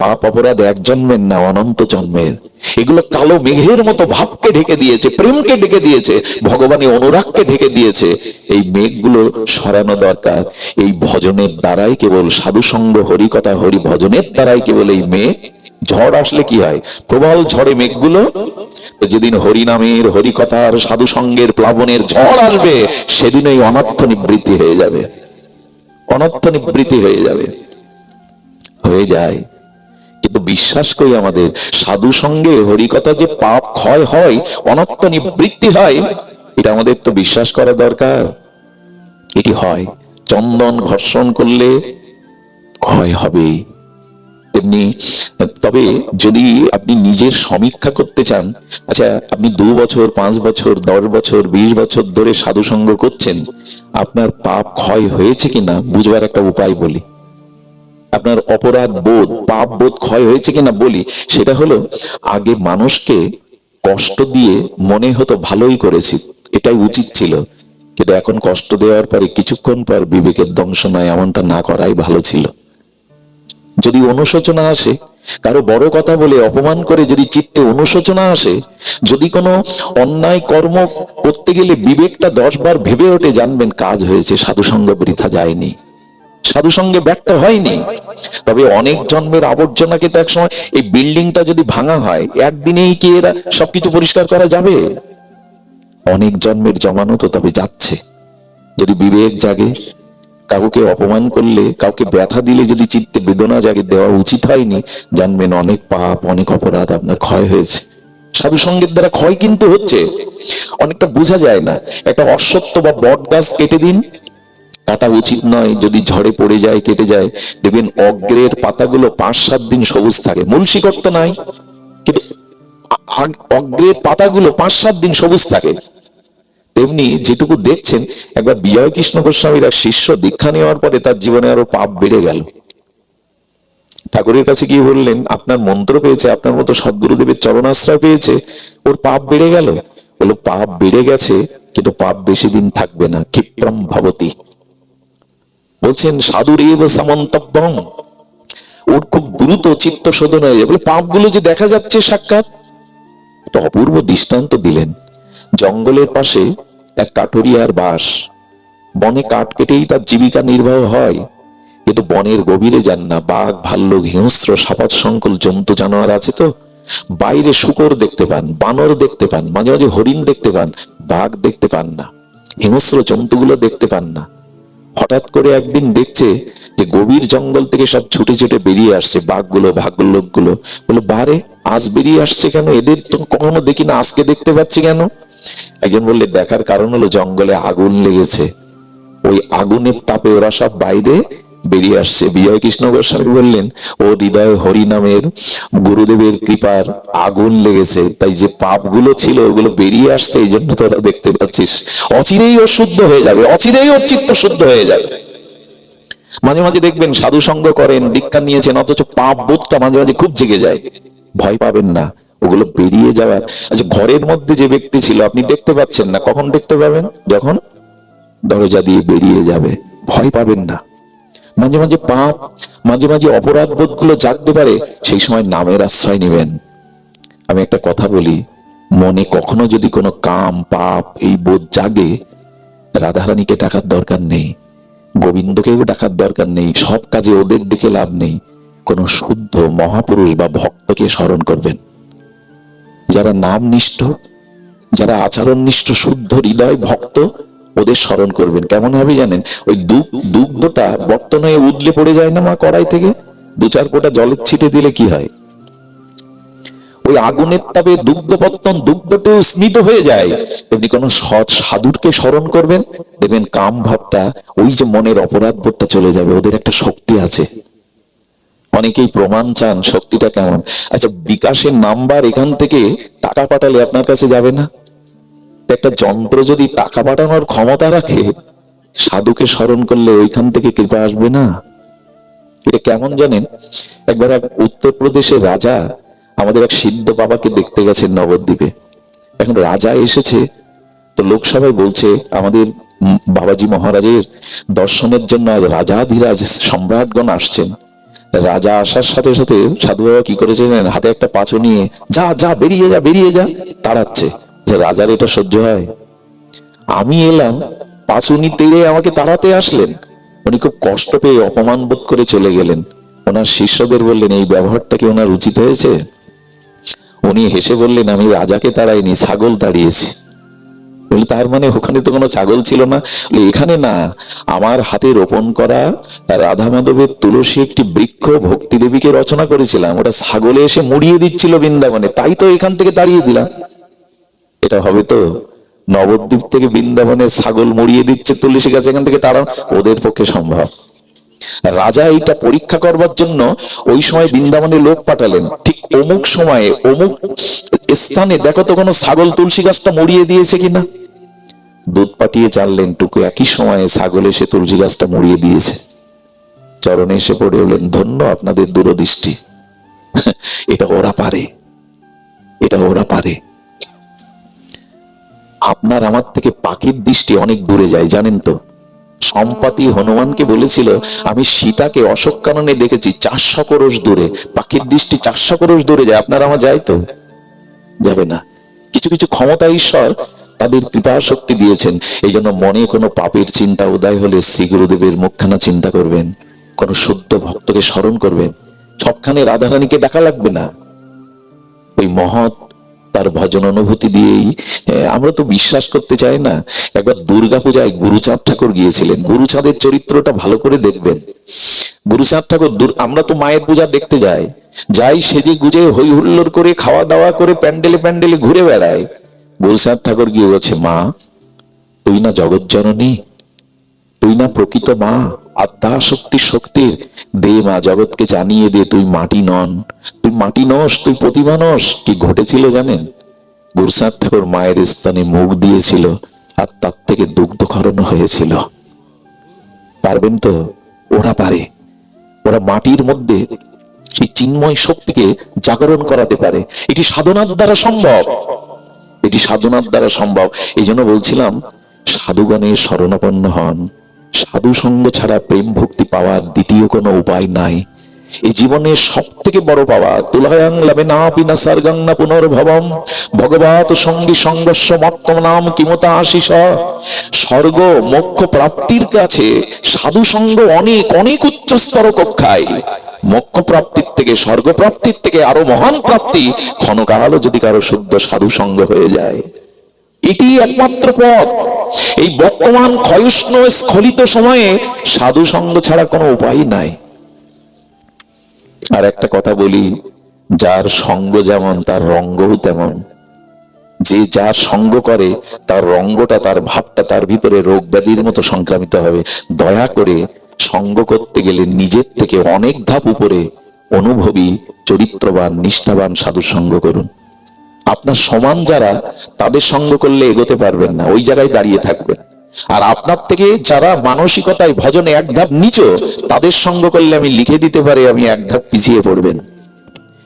পাপ অপরাধ এক জন্মের না, অনন্ত জন্মের। এগুলো কালো মেঘের মতো ভাবকে ঢেকে দিয়েছে, প্রেমকে ঢেকে দিয়েছে, ভগবানের অনুরাগকে ঢেকে দিয়েছে। এই মেঘগুলো সরানো দরকার। এই ভজনের দ্বারাই, কেবল সাধু সঙ্গ, হরিকথা, হরি ভজনের দ্বারাই কেবল এই মেঘ। ঝড় আসলে কি হয়? প্রবল ঝড়ে মেঘগুলো, তো যেদিন হরিনামের, হরিকথার, সাধু সঙ্গের প্লাবনের ঝড় আসবে, সেদিন এই অনর্থ নিবৃত্তি হয়ে যাবে, অনর্থ নিবৃত্তি হয়ে যাবে, হয়ে যায়। কিন্তু বিশ্বাস করি আমাদের সাধু সঙ্গে হরিকথা যে পাপ ক্ষয় হয়, অনর্থ নিবৃত্তি হয়, এটা আমাদের তো বিশ্বাস করা দরকার। এটি হয়। চন্দন ঘর্ষণ করলে ক্ষয় হবে তেমনি। তবে যদি আপনি নিজের সমীক্ষা করতে চান, আচ্ছা আপনি 2 বছর, 5 বছর, 10 বছর, 20 বছর ধরে সাধু সঙ্গ করছেন, আপনার পাপ ক্ষয় হয়েছে কিনা বুঝবার একটা উপায় বলি। আপনার অপরাধ বোধ, পাপ বোধ ক্ষয় হয়েছে কিনা বলি। সেটা হলো, আগে মানুষকে কষ্ট দিয়ে মনে হতো ভালোই করেছি, এটাই উচিত ছিল, কিন্তু এখন কষ্ট দেওয়ার পরে কিছুক্ষণ পর বিবেকের দংশ নয়, এমনটা না করাই ভালো ছিল। যদি অনুশোচনা আসে, কারো বড় কথা বলে অপমান করে যদি চিত্তে অনুশোচনা আসে, যদি কোনো অন্যায় কর্ম করতে গেলে বিবেকটা 10 বার ভেবে ওঠে, জানবেন কাজ হয়েছে, সাধুসঙ্গ বৃথা যায়নি, সাধুসঙ্গে ব্যর্থ হয়নি। তবে অনেক জন্মের আবর্জনাকে তো একসময়, এই বিল্ডিংটা যদি ভাঙা হয় একদিনেই কি এরা সবকিছু পরিষ্কার করা যাবে? অনেক জন্মের জমানো তো তবে যাচ্ছে। যদি বিবেক জাগে, কাউকে অপমান করলে, কাউকে ব্যথা দিলে যদি চিত্তে বেদনা জাগে, দেওয়া উচিত হয়নি, জানবেন অনেক পাপ, অনেক অপরাধ আপনার ক্ষয় হয়েছে। সাধু সঙ্গের দ্বারা ক্ষয় কিন্তু হচ্ছে, অনেকটা বোঝা যায় না। একটা অশ্বত্থ বা বট গাছ কেটে দিন, কাটা উচিত নয়, যদি ঝড়ে পড়ে যায়, কেটে যায়, দেখবেন অগ্রের পাতাগুলো 5-7 দিন সবুজ থাকে, মূল শিকড় তো নাই, কিন্তু অগ্রের পাতাগুলো 5-7 দিন সবুজ থাকে। তেমনি যেটুকু দেখছেন, একবার বিজয় কৃষ্ণ গোস্বামীর এক শিষ্য দীক্ষা নেওয়ার পরে তার জীবনে আরো পাপ বেড়ে গেল। ঠাকুরের কাছে গিয়ে বললেন, আপনার মন্ত্র পেয়েছে, আপনার মতো সদ্গুরুদেবের চরণাশ্রয় পেয়েছে, ওর পাপ বেড়ে গেল। বলল, পাপ বেড়ে গেছে, কিন্তু পাপ বেশি দিন থাকবে না, ক্ষিপ্রম ভবতি। বলছেন সাধুর এব সামন্তব্যম, ওর খুব দ্রুত চিত্ত শোধন হয়ে যায়। বলে পাপগুলো যে দেখা যাচ্ছে সাক্ষাৎ। একটা অপূর্ব দৃষ্টান্ত দিলেন। জঙ্গলের পাশে এক কাঠুরিয়ার বাস, বনে কাঠ কেটেই তার জীবিকা নির্বাহ হয়, কিন্তু বনের গভীরে যান না। বাঘ, ভাল্লুক, হিংস্র সাপাত সংকুল জন্তু জানোয়ার আছে তো, বাইরে শূকর দেখতে পান, বানর দেখতে পান, মাঝে মাঝে হরিণ দেখতে পান, বাঘ দেখতে পান না, হিংস্র জন্তুগুলো দেখতে পান না। হঠাৎ করে একদিন দেখছে যে গভীর জঙ্গল থেকে সব ছুটে ছুটে বেরিয়ে আসছে বাঘগুলো, ভাল্লুকগুলো। বলে, বারে আজ বেরিয়ে আসছে কেন? এদের তো কখনো দেখি না, আজকে দেখতে পাচ্ছি কেন? একজন বললে, দেখার কারণ হলো জঙ্গলে আগুন লেগেছে, ওই আগুনের তাপে ওরা সব বাইরে বেরিয়ে আসছে। বিজয় কৃষ্ণ গোস্বামী বললেন, ও হৃদয় হরি নামের গুরুদেবের কৃপার আগুন লেগেছে, তাই যে পাপগুলো ছিল ওগুলো বেরিয়ে আসছে, এই জন্য তোরা দেখতে পাচ্ছিস। অচিরেই ও শুদ্ধ হয়ে যাবে, অচিরেই ওর চিত্ত শুদ্ধ হয়ে যাবে। মাঝে মাঝে দেখবেন সাধু সঙ্গ করেন, দীক্ষা নিয়েছেন, অথচ পাপ বোধটা মাঝে মাঝে খুব জেগে যায়। ভয় পাবেন না, ওগুলো বেরিয়ে যাওয়ার। আচ্ছা, ঘরের মধ্যে যে ব্যক্তি ছিল আপনি দেখতে পাচ্ছেন না, কখন দেখতে পাবেন? যখন দরজা দিয়ে বেরিয়ে যাবে। ভয় পাবেন না। মাঝে মাঝে পাপ, মাঝে মাঝে অপরাধ বোধ গুলো জাগতে পারে, সেই সময় নামের আশ্রয় নেবেন। আমি একটা কথা বলি, মনে কখনো যদি কোনো কাম, পাপ এই বোধ জাগে, রাধারানীকে ডাকার দরকার নেই, গোবিন্দকেও ডাকার দরকার নেই, সব কাজে ওদের দিকে লাভ নেই। কোন শুদ্ধ মহাপুরুষ বা ভক্তকে স্মরণ করবেন, যারা নামনিষ্ঠ, যারা আচরণ নিষ্ঠ, শুদ্ধ হৃদয় ভক্ত, ওদের স্মরণ করবেন। কেমন হবে জানেন? ওই দুগ্ধটা বর্তন হয়ে উদলে পড়ে যায় না মা কড়াই থেকে, 2-4 ফোঁটা জলের ছিটে দিলে কি হয়? ওই আগুনের তাপে দুগ্ধপত্তন, দুগ্ধটা স্মিত হয়ে যায়। তেমনি কোন সৎ সাধুরকে স্মরণ করবেন, দেখবেন কাম ভাবটা, ওই যে মনের অপরাধ বোধটা চলে যাবে। ওদের একটা শক্তি আছে। অনেকেই প্রমাণ চান, শক্তিটা কেমন? আচ্ছা, বিকাশের নাম্বার এখান থেকে টাকা পাঠালে আপনার কাছে যাবে না? একটা যন্ত্র যদি টাকা পাঠানোর ক্ষমতা রাখে, সাধুকে স্মরণ করলে ওইখান থেকে কৃপা আসবে না? এটা কেমন জানেন? একবার এক উত্তরপ্রদেশের রাজা আমাদের এক সিদ্ধ বাবাকে দেখতে গেছেন নবদ্বীপে। এখন রাজা এসেছে, তো লোকসভায় বলছে আমাদের বাবাজি মহারাজের দর্শনের জন্য আজ রাজাধিরাজ সম্রাটগণ আসছেন। রাজা আসার সাথে সাথে সাধু বাবা কি করেছে জানেন? হাতে একটা পাঁচু নিয়ে যা যা বেরিয়ে যা বেরিয়ে যা তাড়াচ্ছে। যে রাজার এটা সহ্য হয়? আমি এলাম, পাঁচুনি তেড়ে আমাকে তাড়াতে আসলেন। উনি খুব কষ্ট পেয়ে অপমান বোধ করে চলে গেলেন। ওনার শিষ্যদের বললেন, এই ব্যবহারটা কি ওনার উচিত হয়েছে? উনি হেসে বললেন, আমি রাজাকে তাড়াইনি, ছাগল তাড়িয়েছি। বলি, তার মানে ওখানে তো কোনো ছাগল ছিল না? এখানে না, আমার হাতে রোপণ করা রাধা মাধবের তুলসী একটি বৃক্ষ ভক্তি দেবীকে রচনা করেছিলাম, ওটা ছাগলে এসে মুড়িয়ে দিচ্ছিল বৃন্দাবনে, তাই তো এখান থেকে তাড়িয়ে দিলাম। এটা হবে তো? নবদ্বীপ থেকে বৃন্দাবনের ছাগল মুড়িয়ে দিচ্ছে তুলসী গাছ, এখান থেকে তারা ওদের পক্ষে সম্ভব? রাজা এইটা পরীক্ষা করবার জন্য ওই সময় বৃন্দাবনে লোক পাঠালেন, ঠিক অমুক সময়ে অমুক স্থানে দেখো তো কোনো ছাগল তুলসী গাছটা মুড়িয়ে দিয়েছে কিনা। দুধ পাঠিয়ে জানলেন টুকু একই সময়ে ছাগল এসে তুলসী গাছটা মুড়িয়ে দিয়েছে। চরণে এসে পড়ে বললেন, ধন্য আপনাদের দূরদৃষ্টি, এটা ওরা পারে, এটা ওরা পারে। আপনার আমার থেকে পাখির দৃষ্টি অনেক দূরে যায়, জানেন তো? সম্পাতি হনুমানকে বলেছিল, আমি সীতাকে অশোক কাননে দেখেছি 400 ক্রোশ দূরে। পাখির দৃষ্টি 400 ক্রোশ দূরে যায়, আপনার আমার যায় তো? যাবে না। কিছু কিছু ক্ষমতা ঈশ্বর তাদের কৃপা শক্তি দিয়েছেন। এই জন্য মনে কোনো পাপের চিন্তা উদয় হলে শ্রী গুরুদেবের মুখখানা চিন্তা করবেন, কোন শুদ্ধ ভক্তকে স্মরণ করবেন। সবখানে রাধারানীকে ডাকা লাগবে না, ওই মহৎ তার ভজন অনুভূতি দিয়েই। আমরা তো বিশ্বাস করতে চাই না। একবার দুর্গাপূজায় গুরুচাঁদ ঠাকুর গিয়েছিলেন। গুরুচাঁদের চরিত্রটা ভালো করে দেখবেন। গুরুচাঁদ ঠাকুর, আমরা তো মায়ের পূজা দেখতে যাই সেজে গুজে হই হুল্লোড় করে খাওয়া দাওয়া করে প্যান্ডেলে প্যান্ডেলে ঘুরে বেড়ায়। গুরুচাঁদ ঠাকুর গিয়ে বলছে, মা তুই না জগৎ জননী, তুই না প্রকৃত মা, আত্মা শক্তি শক্তির দে মা, জগৎকে জানিয়ে দে তুই মাটি নন, তুই মাটি নস, তুই প্রতিমা নস। কি ঘটেছিল জানেন? গুরুচাঁদ ঠাকুর মায়ের স্থানে মুখ দিয়েছিল আর তার থেকে দুগ্ধক্ষরণ হয়েছিল। পারবেন তো? ওরা পারে। ওরা মাটির মধ্যে সেই চিন্ময় শক্তিকে জাগরণ করাতে পারে। এটি সাধনার দ্বারা সম্ভব, এটি সাধনার দ্বারা সম্ভব। এই জন্য বলছিলাম, সাধুগণের শরণাপন্ন হন। সাধু সঙ্গ ছাড়া প্রেম ভক্তি পাওয়ার দ্বিতীয় কোনো উপায় নাই। এই জীবনের সব থেকে বড় পাওয়া, তুলায়াং লাভে না পিনা সার্গাং না পুনর্ভবম ভগবত সঙ্গী সংঘর্ষ মত্তম নাম কিমতা আশিস। স্বর্গ মোক্ষ প্রাপ্তির কাছে সাধু সঙ্গ অনেক অনেক উচ্চস্তর কক্ষায়। মোক্ষ প্রাপ্তির থেকে, স্বর্গ প্রাপ্তির থেকে আরো মহান প্রাপ্তি ক্ষণকালও যদি কারো শুদ্ধ সাধু সঙ্গ হয়ে যায়। এটি একমাত্র পথ। এই বর্তমান ক্ষয়ুষ্ণ স্খলিত সময়ে সাধু সঙ্গ ছাড়া কোনো উপায় নাই। আর একটা কথা বলি, যার সঙ্গ যেমন তার রঙ্গও তেমন। যে যার সঙ্গ করে তার রঙ্গটা, তার ভাবটা তার ভিতরে রোগ ব্যাধির মতো সংক্রামিত হবে। দয়া করে সঙ্গ করতে গেলে নিজের থেকে অনেক ধাপ উপরে অনুভবী, চরিত্রবান, নিষ্ঠাবান সাধু সঙ্গ করুন। আপনার সমান যারা, তাদের সঙ্গ করলে এগোতে পারবেন না, ওই জায়গায় দাঁড়িয়ে থাকবেন। আর আপনার থেকে যারা মানসিকতায় ভজনে এক ধাপ নিচু, তাদের সঙ্গ করলে আমি লিখে দিতে পারি আপনি এক ধাপ পিছিয়ে পড়বেন।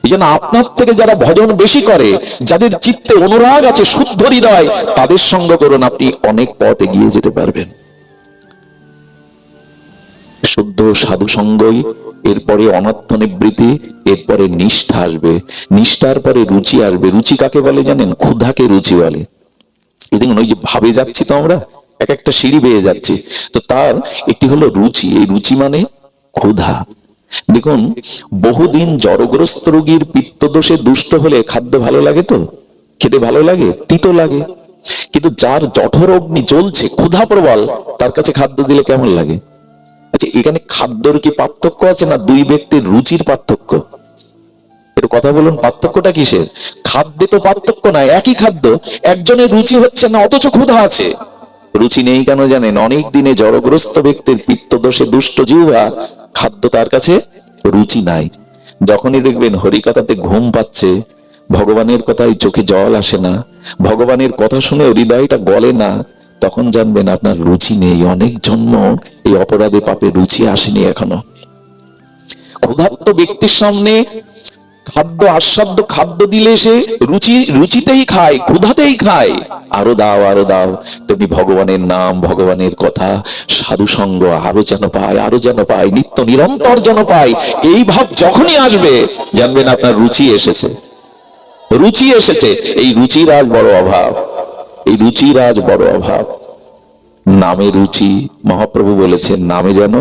এই জন্য আপনার থেকে যারা ভজন বেশি করে, যাদের চিত্তে অনুরাগ আছে, শুদ্ধ হৃদয়, তাদের সঙ্গ করুন, আপনি অনেক পথ এগিয়ে যেতে পারবেন। শুদ্ধ সাধু সঙ্গই, এরপরে অনর্থ নিবৃত্তি, এরপরে নিষ্ঠা আসবে, নিষ্ঠার পরে রুচি আসবে। রুচি কাকে বলে জানেন? ক্ষুধাকে রুচি বলে। এই দেখুন, ওই যে ভাবে যাচ্ছি তো আমরা, এক একটা সিঁড়ি বেয়ে যাচ্ছি, তো তার একটি হলো রুচি। এই রুচি মানে ক্ষুধা। দেখুন, বহুদিন জড়গ্রস্ত রোগীর পিত্তদোষে দুষ্ট হলে খাদ্য ভালো লাগে তো? খেতে ভালো লাগে? তিতো লাগে। কিন্তু যার জঠর অগ্নি জ্বলছে, ক্ষুধা প্রবল, তার কাছে খাদ্য দিলে কেমন লাগে? আচ্ছা, এখানে খাদ্যর কি পার্থক্য আছে না দুই ব্যক্তির রুচির পার্থক্য? একটু কথা বলুন, পার্থক্যটা কিসের? খাদ্যে তো পার্থক্য নাই, একই খাদ্য। একজনের রুচি হচ্ছে না অথচ ক্ষুধা আছে। রুচি নেই কেন জানেন? অনেক দিনে জড়গ্রস্ত ব্যক্তির পিত্তদোষে দুষ্ট জিহ্বা, খাদ্য তার কাছে রুচি নাই। যখনই দেখবেন হরিকথাতে ঘুম পাচ্ছে, ভগবানের কথায় চোখে জল আসে না, ভগবানের কথা শুনে হৃদয়টা গলে না, তখন জানবেন আপনার রুচি নেই। অনেক জন্ম এই অপরাধে পাপে রুচি আসেনি এখনো। ক্ষুধার্ত ব্যক্তির সামনে খাদ্য আস্বাদ্য খাদ্য দিলে সে রুচিতেই খায়, ক্ষুধাতেই খায়। আরো দাও আরো দাও। তেমনি ভগবানের নাম, ভগবানের কথা, সাধু সঙ্গ আরো যেন পায়, আরো যেন পায়, নিত্য নিরন্তর যেন পায়। এই ভাব যখনই আসবে জানবেন আপনার রুচি এসেছে, রুচি এসেছে। এই রুচির আজ বড় অভাব, এই রুচির আজ বড় অভাব। নামে রুচি, মহাপ্রভু বলেছেন নামে যেন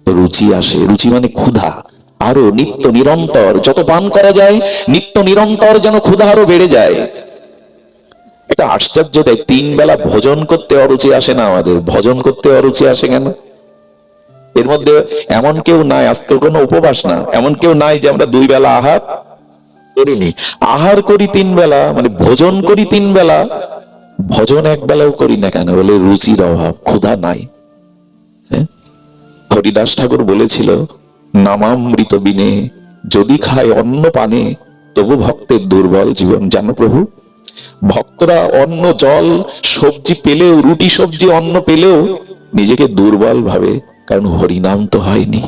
রুচি আসে। রুচি মানে ক্ষুধা, আরো নিত্য নিরন্তর যত পান করা যায় নিত্য নিরন্তর যেন ক্ষুধা আরো বেড়ে যায়। এটা আশ্চর্য দেয়, 3 বেলা ভোজন করতে অরুচি আসে না আমাদের। ভোজন করতে অরুচি আসে কেন? এর মধ্যে এমন কেউ নাই, আজকে কোনো উপবাস না, এমন কেউ নাই যে আমরা 2 বেলা আহার করিনি। আহার করি 3 বেলা, মানে ভোজন করি 3 বেলা, ভোজন 1 বেলাও করি না কেন? বলে রুচির অভাব, ক্ষুধা নাই। হরিদাস ঠাকুর বলেছিল, নামামৃত বিনে যদি খায় অন্ন পানে তবু ভক্তের দুর্বল জীবন। জানো প্রভু, ভক্তরা অন্ন জল সবজি পেলেও, রুটি সবজি অন্ন পেলেও নিজেকে দুর্বল ভাবে, কারণ হরিনাম তো হয়নি।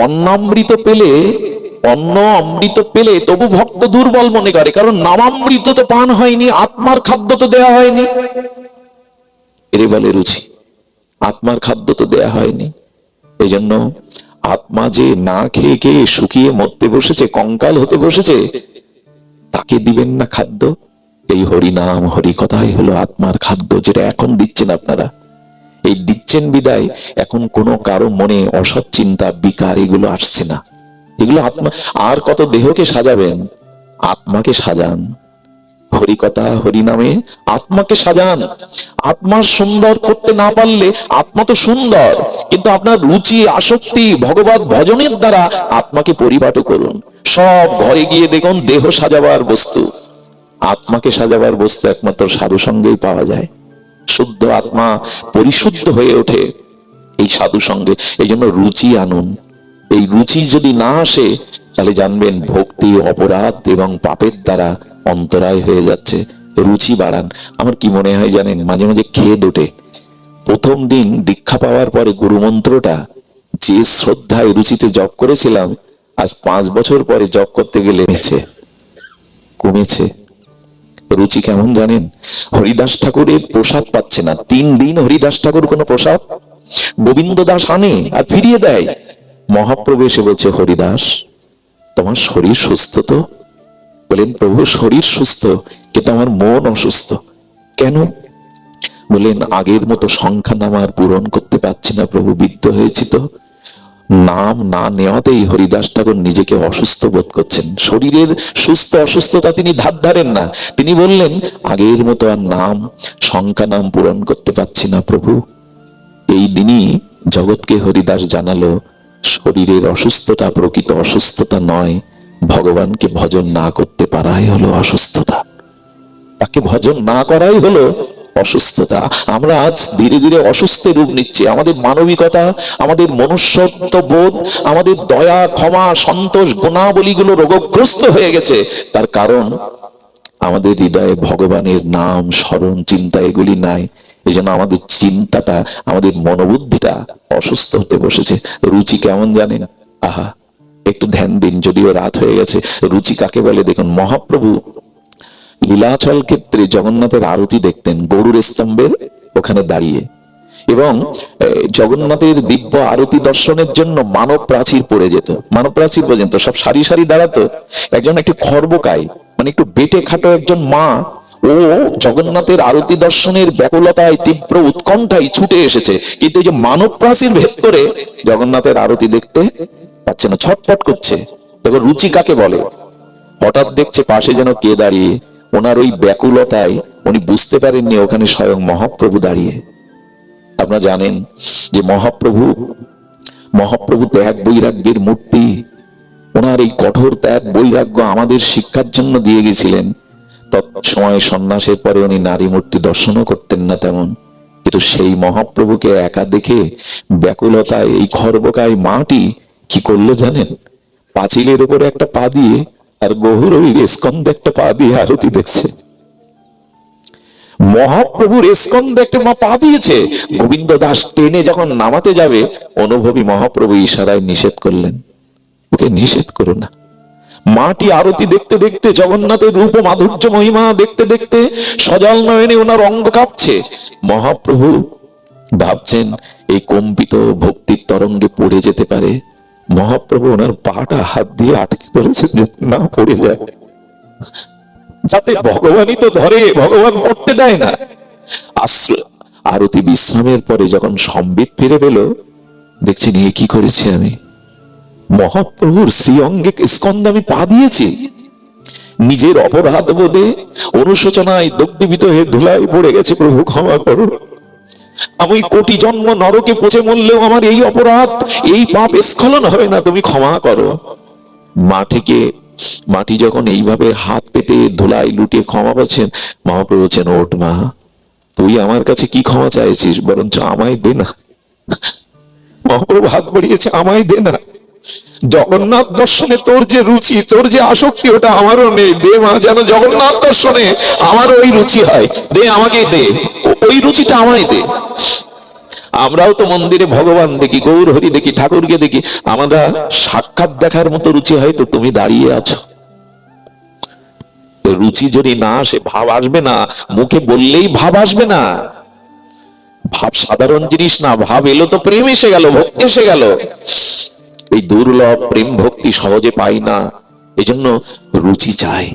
অন্নামৃত পেলে, অন্ন অমৃত পেলে তবু ভক্ত দুর্বল মনে করে, কারণ নামামৃত তো পান হয়নি, আত্মার খাদ্য তো দেয়া হয়নি। এরে বলে রুচি, আত্মার খাদ্য তো দেয়া হয়নি। এই জন্য আত্মা যে না খেয়ে খেয়ে শুকিয়ে মরতে বসেছে, কঙ্কাল হতে বসেছে, তাকে দিবেন না খাদ্য? এই হরিনাম হরি কথাই হলো আত্মার খাদ্য, যেটা এখন দিচ্ছেন আপনারা। এই দিচ্ছেন বিদায় এখন কোনো কারো মনে অসৎ চিন্তা বিকার এগুলো আসছে না। এগুলো আত্মা, আর কত দেহকে সাজাবেন, আত্মাকে সাজান। হরিকথা হরিনামে আত্মাকে সাজান। আত্মা সুন্দর করতে না পারলে, আত্মা তো সুন্দর, কিন্তু আপনার রুচি আসক্তি ভগবত ভজনের দ্বারা আত্মাকে পরিপাটি করুন। সব ঘরে গিয়ে দেখুন দেহ সাজাবার বস্তু, আত্মাকে সাজাবার বস্তু একমাত্র সাধু সঙ্গেই পাওয়া যায়। শুদ্ধ আত্মা পরিশুদ্ধ হয়ে ওঠে এই সাধু সঙ্গে। এই জন্য রুচি আনুন। এই রুচি যদি না আসে তাহলে জানবেন ভক্তি অপরাধ এবং পাপের দ্বারা অন্তরায় হয়ে যাচ্ছে। রুচি বাড়ান। আমার কি মনে হয় জানেন, মাঝে মাঝে খেদ ওঠে। প্রথম দিন দীক্ষা পাওয়ার পরে গুরু মন্ত্রটা যে শ্রদ্ধায় রুচিতে জপ করেছিলাম, আজ 5 বছর পরে জপ করতে গেলে কমেছে। রুচি কেমন জানেন? হরিদাস ঠাকুরের প্রসাদ পাচ্ছে না, 3 দিন হরিদাস ঠাকুর কোনো প্রসাদ, গোবিন্দ দাস আনে আর ফিরিয়ে দেয়। মহাপ্রভু এসে বলছে, হরিদাস তোমার শরীর সুস্থ তো? বলেন, প্রভু শরীর সুস্থ, কিন্তু আমার মন অসুস্থ। কেন? বলেন, আগের মতো সংখ্যা নাম আর পূরণ করতে পারছি না প্রভু, বৃদ্ধ হয়েছি তো। নাম না নেওয়াতেই হরিদাস ঠাকুর নিজেকে অসুস্থ বোধ করছেন। শরীরের সুস্থ অসুস্থতা তিনি ধার ধারেন না। তিনি বললেন, আগের মতো আর নাম সংখ্যা নাম পূরণ করতে পারছি না প্রভু। এই দিনই জগৎকে হরিদাস জানালো, শরীরের অসুস্থতা প্রকৃত অসুস্থতা নয়, ভগবানকে ভজন না করতে পারাই হলো অসুস্থতা। তাকে ভজন না করাই হলো অসুস্থতা। আমরা আজ ধীরে ধীরে অসুস্থের রূপ নিচ্ছি। আমাদের মানবিকতা, আমাদের মনুষ্যত্ব বোধ, আমাদের দয়া ক্ষমা সন্তোষ গুণাবলীগুলো রোগগ্রস্ত হয়ে গেছে। তার কারণ আমাদের হৃদয়ে ভগবানের নাম স্মরণ চিন্তা এগুলি নাই। এই জন্য আমাদের চিন্তাটা, আমাদের মনোবুদ্ধিটা অসুস্থ হতে বসেছে। রুচি কেমন জানেন? আহা, একটু ধ্যান দিন, যদিও রাত হয়ে গেছে। রুচি কাকে বলে দেখুন। মহাপ্রভু লীলাচল ক্ষেত্রে জগন্নাথের আরতি দেখতেন গরুর স্তম্ভের ওখানে দাঁড়িয়ে, এবং জগন্নাথের দিব্য আরতি দর্শনের জন্য মানব প্রাচীর পড়ে যেত। মানব প্রাচীর পর্যন্ত সব সারি সারি দাঁড়াতো। একজন একটু খর্বকায়, মানে একটু বেটে খাটো একজন মা, ও জগন্নাথের আরতি দর্শনের ব্যাকুলতায় তীব্র উৎকণ্ঠায় ছুটে এসেছে, কিন্তু এই যে মানব প্রাচীর ভেদ করে জগন্নাথের আরতি দেখতে পাচ্ছে না, ছটফট করছে। দেখো রুচি কাকে বলে। হঠাৎ দেখছে পাশে যেন কে দাঁড়িয়ে, ওনার ওই ব্যাকুলতায় উনি বুঝতে পারেননি ওখানে স্বয়ং মহাপ্রভু দাঁড়িয়ে। আপনারা জানেন যে মহাপ্রভু ত্যাগ বৈরাগ্যের মূর্তি। ওনার এই কঠোর ত্যাগ বৈরাগ্য আমাদের শিক্ষার জন্য দিয়ে গেছিলেন। তৎসময় সন্ন্যাসের পরে উনি নারী মূর্তি দর্শনও করতেন না তেমন, কিন্তু সেই মহাপ্রভুকে একা দেখে ব্যাকুলতায় এই খর্বকায় মাটি কি করলো জানেন? পাঁচিলের উপরে একটা পা দিয়ে আর গৌরীর স্কন্ধে একটা পা দিয়ে আরতি দেখছে। মহাপ্রভুর স্কন্ধে একটা মা পা দিয়েছে। গোবিন্দ দাস টেনে যখন নামাতে যাবে, অনুভবী মহাপ্রভু ইশারায় নিষেধ করলেন। ওকে নিষেধ করো না। মাটি আরতি দেখতে দেখতে, জগন্নাথের রূপ ও মাধুর্য মহিমা দেখতে দেখতে সজল নয়নে ওনার অঙ্গ কাঁপছে। মহাপ্রভু ভাবছেন এই কম্পিত ভক্তির তরঙ্গে পড়ে যেতে পারে। মহাপ্রভু ওনার পাটা হাত দিয়ে আটকে ধরেছেন যাতে না পড়ে যায়, যাতে ভগবানই তো ধরে, ভগবান পড়তে দেয় না। আরতি বিশ্রামের পরে যখন সম্বিত ফিরে পেল, দেখছেন এ কি করেছি আমি, মহাপ্রভুর শ্রী অঙ্গে স্কন্ধে আমি পা দিয়েছি। নিজের অপরাধ বোধে অনুশোচনায় দগ্ধীভূত হয়ে ধুলায় পড়ে গেছে। প্রভু ক্ষমা করো, আমি কোটি জন্ম নরকে পচে মরলেও আমার এই অপরাধ, এই পাপ স্খলন হবে না, তুমি ক্ষমা করো। মাটি যখন এইভাবে হাত পেতে ধুলাই লুটিয়ে ক্ষমা পাচ্ছেন, মহাপ্রভু বলছেন, ওঠ মা, তুই আমার কাছে কি ক্ষমা চাইছিস, বরঞ্চ আমায় দে না। মহাপ্রভু হাত বাড়িয়েছে, আমায় দে না। জগন্নাথ দর্শনে তোর যে রুচি, তোর যে আসক্তি, ওটা আমারও নেই। দে মা, যেন জগন্নাথ দর্শনে আমারও ওই রুচি হয়। দে, আমাকে দে, ওই রুচিটা আমায় দে। আমরাও তো মন্দিরে ভগবান দেখি, গৌর হরি দেখি, ঠাকুরকে দেখি, আমরা সাক্ষাৎ দেখার মতো রুচি হয় তো তুমি দাঁড়িয়ে আছো। রুচি যদি না আসে, ভাব আসবে না। মুখে বললেই ভাব আসবে না। ভাব সাধারণ জিনিস না, ভাব এলো তো প্রেম এসে গেল, ভক্তি এসে গেল। এই দুর্লভ প্রেম ভক্তি সহজে পাই না। এজন্য রুচি চাই,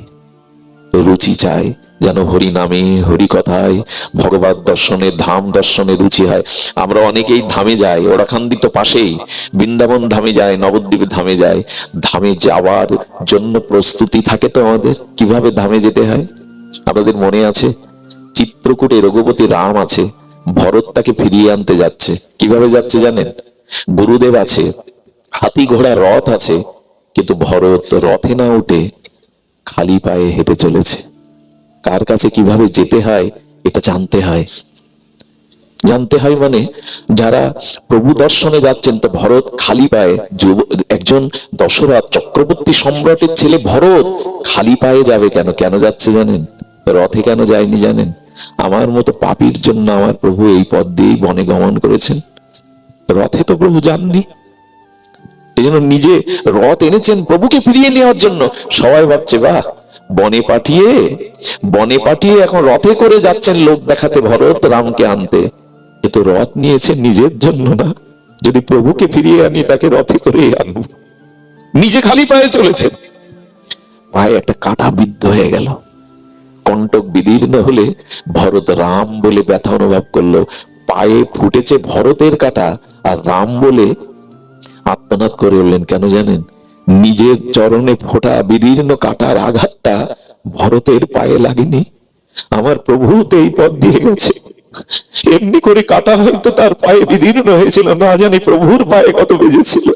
রুচি চাই যেন হরি নামে, হরি কথায়, ভগবত দর্শনে, ধাম দর্শনে রুচি হয়। আমরা অনেকেই ধামে যাই, ওরাখান্দি তো পাশেই, বৃন্দাবন ধামে যায়, নবদ্বীপ ধামে যায়। ধামে যাওয়ার জন্য প্রস্তুতি থাকে তো আমাদের, কিভাবে ধামে যেতে হয় আমাদের মনে আছে? চিত্রকূটে রঘুপতি রাম আছে, ভরত তাকে ফিরিয়ে আনতে যাচ্ছে। কিভাবে যাচ্ছে জানেন? গুরুদেব আছে, হাতি ঘোড়া রথ আছে, কিন্তু ভরত রথে না উঠে খালি পায়ে হেঁটে চলেছে। কার কাছে কিভাবে যেতে হয় এটা জানতে হয়। জানতে হয় মানে যারা প্রভু দর্শনে যাচ্ছেন, তো ভরত খালি পায়ে, একজন দশরথ চক্রবর্তী সম্রাটের ছেলে ভরত খালি পায়ে যাবে কেন? কেন যাচ্ছে জানেন? রথে কেন যায়নি জানেন? আমার মতো পাপীর জন্য আমার প্রভু এই পথ দিয়েই বনে গমন করেছেন। রথে তো প্রভু যাননি, এই জন্য নিজে রথ এনেছেন প্রভুকে ফিরিয়ে নেওয়ার জন্য। সবাই ভাবছে বাহ, বনে পাঠিয়ে এখন রথে করে যাচ্ছেন লোক দেখাতে, ভরত রামকে আনতে। এ তো রথ নিয়েছে নিজের জন্য না, যদি প্রভুকে ফিরিয়ে আনি তাকে রথে করে আনবো। নিজে খালি পায়ে চলেছেন, পায়ে একটা কাঁটা বিদ্ধ হয়ে গেল। কণ্টক বিদীর্ণ হলে ভরত রাম বলে ব্যথা অনুভব করলো। পায়ে ফুটেছে ভরতের কাঁটা, আর রাম বলে আত্মনাদ করে উঠলেন। কেন জানেন? নিজের চরণে ফোটা বিদীর্ণ কাঁটার আঘাতটা ভরতের পায়ে লাগেনি। আমার প্রভু তো এই পথ দিয়ে গেছে, এমনি করে কাটা হয়তো তার পায়ে বিদীর্ণ হয়েছিল, না জানি প্রভুর পায়ে কত বেজেছিল।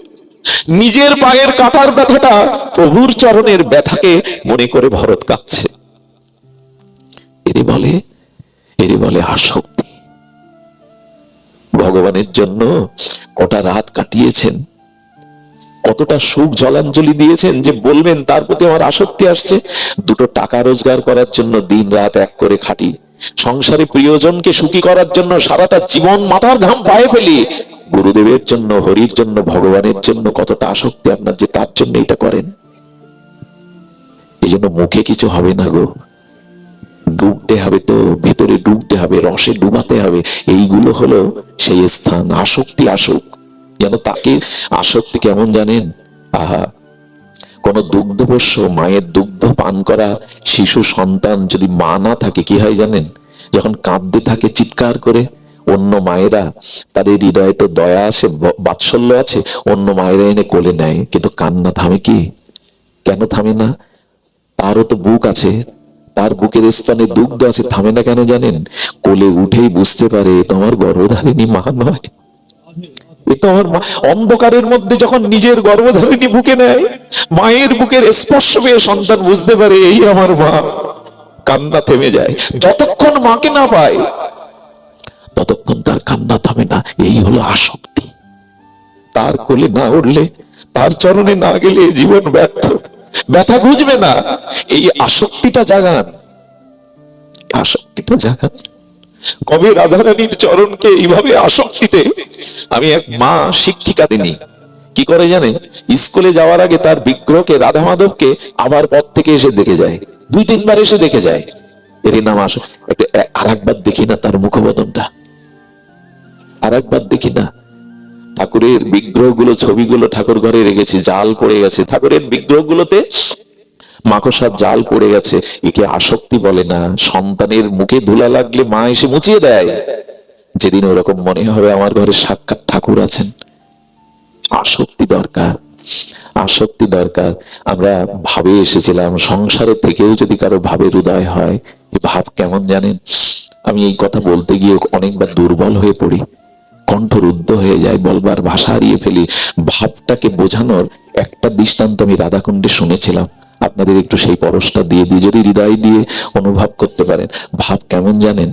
নিজের পায়ের কাটার ব্যথাটা প্রভুর চরণের ব্যথাকে মনে করে ভরত কাঁদছে। এরে বলে আসক্তি। ভগবানের জন্য কটা রাত কাটিয়েছেন, কতটা সুখ জলাঞ্জলি দিয়েছেন যে বলবেন তার প্রতি আমার আসক্তি আসছে। দুটো টাকা রোজগার করার জন্য দিন রাত এক করে খাটি, সংসারে প্রিয়জনকে সুখী করার জন্য সারাটা জীবন মাথার ঘাম পায়ে ফেলি, গুরুদেবের জন্য, হরির জন্য, ভগবানের জন্য কতটা আসক্তি আপনার যে তার জন্য এটা করেন। এই জন্য মুখে কিছু হবে না গো, ডুবতে হবে, তো ভেতরে ডুবতে হবে, রসে ডুবাতে হবে। এইগুলো হলো সেই স্থান। আসক্তি আসুক যেন তাকে। আসক্তি কেমন জানেন? আহা, কোন দুগ্ধপোষ্য মায়ের দুগ্ধ পান করা শিশু সন্তান যদি মা না থাকে কি হয় জানেন? যখন কাঁদতে থাকে চিৎকার করে, অন্য মায়েরা, তাদের হৃদয়ে তো দয়া আছে, বাৎসল্য আছে, অন্য মায়েরা এনে কোলে নেয়, কিন্তু কান্না থামে কি? কেন থামে না? তারও তো বুক আছে, তার বুকের স্থানে দুগ্ধ আছে, থামে না কেন জানেন? কোলে উঠেই বুঝতে পারে তোমার গর্ভধারিণী মা নয়, এটা আমার মা। অন্ধকারের মধ্যে যখন নিজের গর্ভধারিণী বুকে নেয়, মায়ের বুকের স্পর্শ পেয়ে সন্তান বুঝতে পারে এই আমার মা। কান্না থেমে যায়। যতক্ষণ মাকে না পায় ততক্ষণ তার কান্না থামে না। এই হলো আসক্তি। তার কোলে না উঠলে, তার চরণে না গেলে জীবন ব্যর্থ, ব্যথা বুঝবে না। এই আসক্তিটা জাগান, আসক্তিটা জাগান। কবে রাধারানীর চরণকে এইভাবে আসক্তিতে, আমি এক মা শিক্ষিকা, তিনি কি করে জানেন? স্কুলে যাওয়ার আগে তার বিগ্রহকে, রাধা মাধবকে আবার পথ থেকে এসে দেখে যায়, 2-3 বার এসে দেখে যায়। এরই নাম আর একবার দেখি না তার মুখবদনটা, আর একবার দেখি না। ঠাকুরের বিগ্রহগুলো, ছবিগুলো ঠাকুর ঘরে রেখেছি, জাল পড়ে গেছে ঠাকুরের বিগ্রহগুলোতে, মাকড়সার জাল পড়ে গেছে। একে আসক্তি বলে না। সন্তানের মুখে ধুলা লাগলে মা এসে মুছিয়ে দেয়। যেদিন ওরকম মনে হবে আমার ঘরে সাক্ষাৎ ঠাকুর আছেন। আসক্তি দরকার, আসক্তি দরকার। আমরা ভাবে এসেছিলাম, সংসারের থেকেও যদি কারো ভাবের উদয় হয়, এই ভাব কেমন জানেন? আমি এই কথা বলতে গিয়ে অনেকবার দুর্বল হয়ে পড়ি, কণ্ঠরুদ্ধ হয়ে যায়, বলবার ভাষা হারিয়ে ফেলি। ভাবটাকে বোঝানোর একটা দৃষ্টান্ত আমি রাধাকুণ্ডে শুনেছিলাম, আপনাদের একটু সেই পরশটা দিয়ে দিই, যদি হৃদয় দিয়ে অনুভব করতে পারেন। ভাব কেমন জানেন?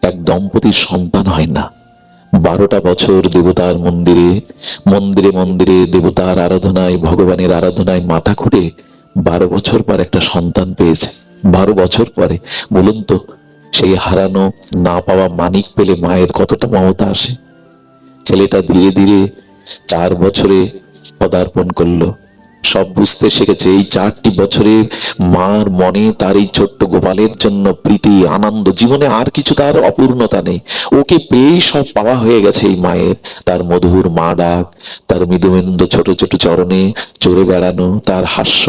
এক দম্পতির সন্তান হয় না, 12টা বছর দেবতার মন্দিরে মন্দিরে মন্দিরে দেবতার আরাধনায়, ভগবানের আরাধনায় মাথা খুঁড়ে 12 বছর পর একটা সন্তান পেয়েছে। 12 বছর পরে বলুন তো, সেই হারানো না পাওয়া মানিক পেলে মায়ের কতটা মমতা আসে। ছেলেটা ধীরে ধীরে 4 বছরে পদার্পণ করলো, সব বুঝতে শিখেছে। এই 4টি বছরে মার মনে তার এই ছোট্ট গোপালের জন্য প্রীতি, আনন্দ, জীবনে আর কিছু তার অপূর্ণতা নেই। ওকে পেয়েই সব পাওয়া হয়ে গেছে এই মায়ের। তার মধুর মা ডাক, তার মৃদুমেন্দু ছোট ছোট চরণে চড়ে বেড়ানো, তার হাস্য,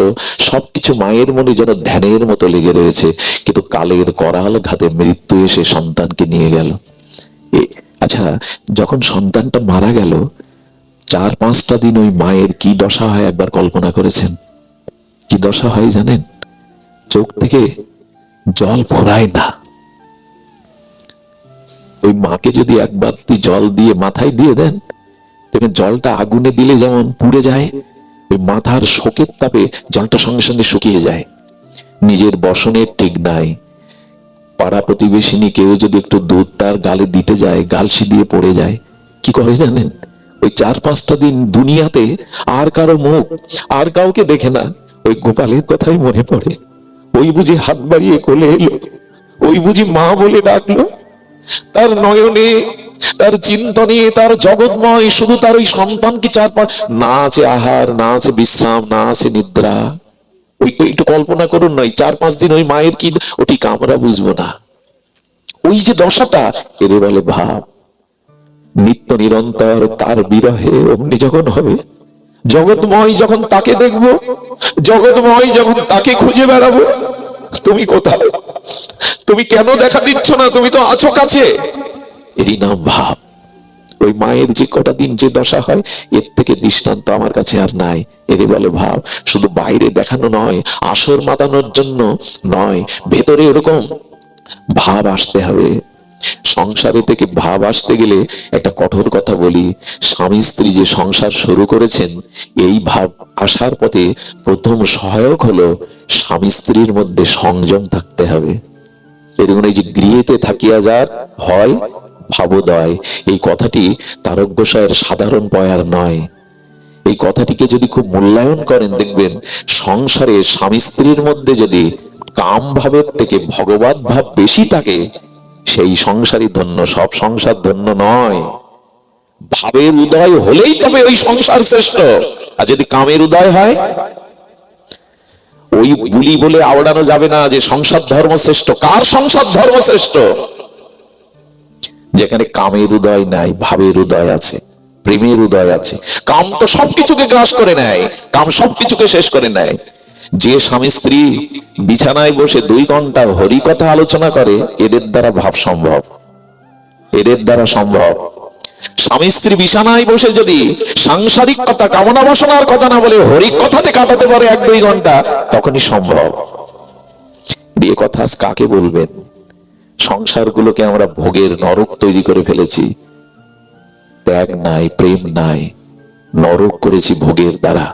সবকিছু মায়ের মনে যেন ধ্যানের মতো লেগে রয়েছে। কিন্তু কালের করাল ঘাতে মৃত্যু এসে সন্তানকে নিয়ে গেল। আচ্ছা, যখন সন্তানটা মারা গেল, 4-5টা দিন ওই মায়ের কি দশা হয় একবার কল্পনা করেছেন? কি দশা হয় জানেন? চোখ থেকে জল ফোরায় না। ওই মাকে যদি এক বালতি জল দিয়ে মাথায় দিয়ে দেন, তবে জলটা আগুনে দিলে যেমন পুড়ে যায়, ওই মাথার শোকের তাপে জলটা সঙ্গে সঙ্গে শুকিয়ে যায়। নিজের বসনের ঠিক নাই। পাড়া প্রতিবেশিনী কেউ যদি একটু দুধ তার গালে দিতে যায়, গালসি দিয়ে পড়ে যায়। কি করে জানেন? ওই 4-5টা দিন দুনিয়াতে আর কারো মুখ, আর কাউকে দেখে না, ওই গোপালের কথাই মনে পড়ে। ওই বুঝি হাত বাড়িয়ে কোলে এলো, ওই বুঝি মা বলে ডাকলো। তার নয়নে, তার চিন্তনে, তার জগৎময় শুধু তার ওই সন্তানকে 4-5, না আছে আহার, না আছে বিশ্রাম, না আছে নিদ্রা। ওই একটু কল্পনা করুন না, 4-5 দিন ওই মায়ের কি ওটি আমরা বুঝবো না। ওই যে দশাটা, এর বলে ভাব। নিত্য নিরন্তর তার বিরহে অমনি যখন হবে, জগৎময় যখন তাকে দেখবো, জগৎময় যখন তাকে খুঁজে বেড়াবো, তুমি কোথায়? তুমি কেন দেখা দিচ্ছ না? তুমি তো আছো কাছে। এরই নাম ভাব। ওই মায়ের যে কটা দিন যে দশা হয়, এর থেকে দৃষ্টান্ত আমার কাছে আর নাই। এরই বলে ভাব। শুধু বাইরে দেখানো নয়, আসর মাতানোর জন্য নয়, ভেতরে এরকম ভাব আসতে হবে। সংসারে থেকে ভাব আসতে গেলে একটা কঠোর কথা বলি, স্বামী স্ত্রী যে সংসার শুরু করেছেন, এই ভাব আসার পথে প্রথম সহায়ক হলো স্বামী স্ত্রীর মধ্যে সংযম থাকতে হবে। এরকম এই যে গৃহেতে থাকিয়া যার হয় ভাবোদয়, এই কথাটি তারক গোসাইয়ের সাধারণ পয়ার নয়। এই কথাটিকে যদি খুব মূল্যায়ন করেন, দেখবেন সংসারে স্বামী স্ত্রীর মধ্যে যদি কাম ভাবের থেকে ভগবত ভাব বেশি থাকে, সেই সংসারই ধন্য। সব সংসার ধন্য নয়। ভাবের উদয় হলেই তবে ওই সংসার শ্রেষ্ঠ। আর যদি কামের উদয় হয়, ওই বুলি বলে আওড়ানো যাবে না যে সংসার ধর্ম শ্রেষ্ঠ। কার সংসার ধর্ম শ্রেষ্ঠ? যেখানে কামের উদয় নাই, ভাবের উদয় আছে, প্রেমের উদয় আছে। কাম তো সবকিছুকে গ্রাস করে নেয়, কাম সবকিছুকে শেষ করে নেয়। যে স্বামী স্ত্রী বিছানায় বসে 2 ঘন্টা হরি কথা আলোচনা করে, এদের দ্বারা ভাব সম্ভব, এদের দ্বারা সম্ভব। স্বামী স্ত্রী বিছানায় বসে যদি সাংসারিক কথা, কামনা বাসনার কথা না বলে হরি কথাতে কাটাতে পারে 1-2 ঘন্টা, তখনই সম্ভব। বিয়ে কথা আজ কাকে বলবেন? সংসারগুলোকে আমরা ভোগের নরক তৈরি করে ফেলেছি। ত্যাগ নাই, প্রেম নাই, নরক করেছি ভোগের দ্বারা।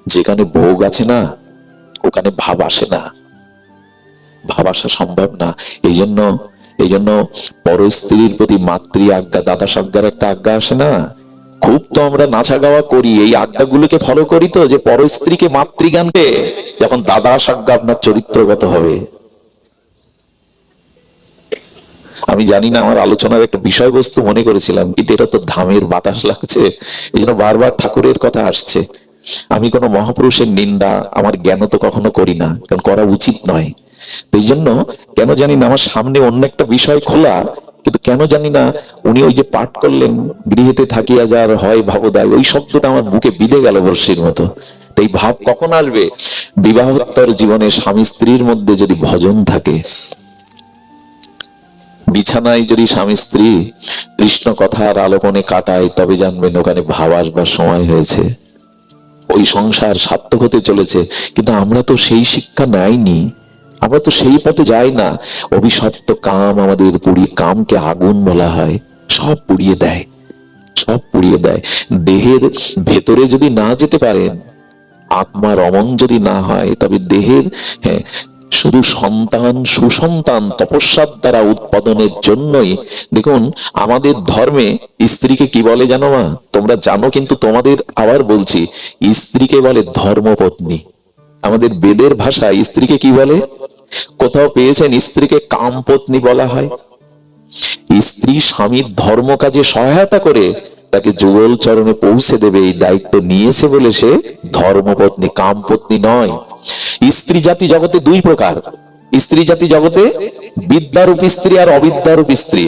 যেখানে ভোগ আছে না, ওখানে ভাব আসে না, ভাব আসা সম্ভব না। এই জন্য পর স্ত্রীর প্রতি মাতৃ আজ্ঞা, দাদা সজ্ঞার একটা আজ্ঞা আসে না। খুব তো আমরা নাচা গাওয়া করি, এই আজ্ঞাগুলোকে ফলো করি তো, যে পর স্ত্রীকে মাতৃজ্ঞানকে, যখন দাদা সজ্ঞা আপনার চরিত্রগত হবে। আমি জানি না, আমার আলোচনার একটা বিষয়বস্তু মনে করেছিলাম, কিন্তু এটা তো ধামের বাতাস লাগছে, এই জন্য বারবার ঠাকুরের কথা আসছে। আমি কোনো মহাপুরুষের নিন্দা আমার জ্ঞান তো কখনো করি না, কারণ করা উচিত নয়। এই জন্য কেন জানি না আমার সামনে অন্য একটা বিষয় খোলা, কিন্তু কেন জানি না উনি ওই যে পাঠ করলেন, গৃহেতে থাকিয়া যার হয় ভাবদায়, ওই শব্দটা আমার বুকে বিঁধে গেল বর্ষির মতো। তো এই ভাব কখন আসবে? বিবাহোত্তর জীবনে স্বামী স্ত্রীর মধ্যে যদি ভজন থাকে, বিছানায় যদি স্বামী স্ত্রী কৃষ্ণ কথার আলোপনে কাটায়, তবে জানবেন ওখানে ভাব আসবার সময় হয়েছে, ওই সংসার সার্থক হতে চলেছে। কিন্তু আমরা তো সেই শিক্ষা নেইনি, আমরা তো সেই পথে যাই না। অভিশপ্ত কাম আমাদের কামকে আগুন বলা হয়, সব পুড়িয়ে দেয়, সব পুড়িয়ে দেয়। দেহের ভেতরে যদি না যেতে পারেন, আত্মার অমন যদি না হয়, তবে দেহের শুধু সন্তান, সুসন্তান তপস্যার দ্বারা উৎপাদনের জন্যই। দেখুন আমাদের ধর্মে স্ত্রীকে কি বলে জানো মা? তোমরা জানো, কিন্তু তোমাদের আবার বলছি, স্ত্রীকে বলে ধর্মপত্নী। আমাদের বেদের ভাষায় স্ত্রীকে কি বলে? কোথাও পেয়েছেন স্ত্রীকে কামপত্নী বলা হয়? স্ত্রী স্বামীর ধর্ম কাজে সহায়তা করে তাকে যুগল চরণে পৌঁছে দেবে, এই দায়িত্ব নিয়েছে বলে সে ধর্মপত্নী, কামপত্নী নয়। স্ত্রী জাতি জগতে দুই প্রকার। স্ত্রী জাতি জগতে বিদ্যারূপ স্ত্রী আর অবিদ্যারূপ স্ত্রী।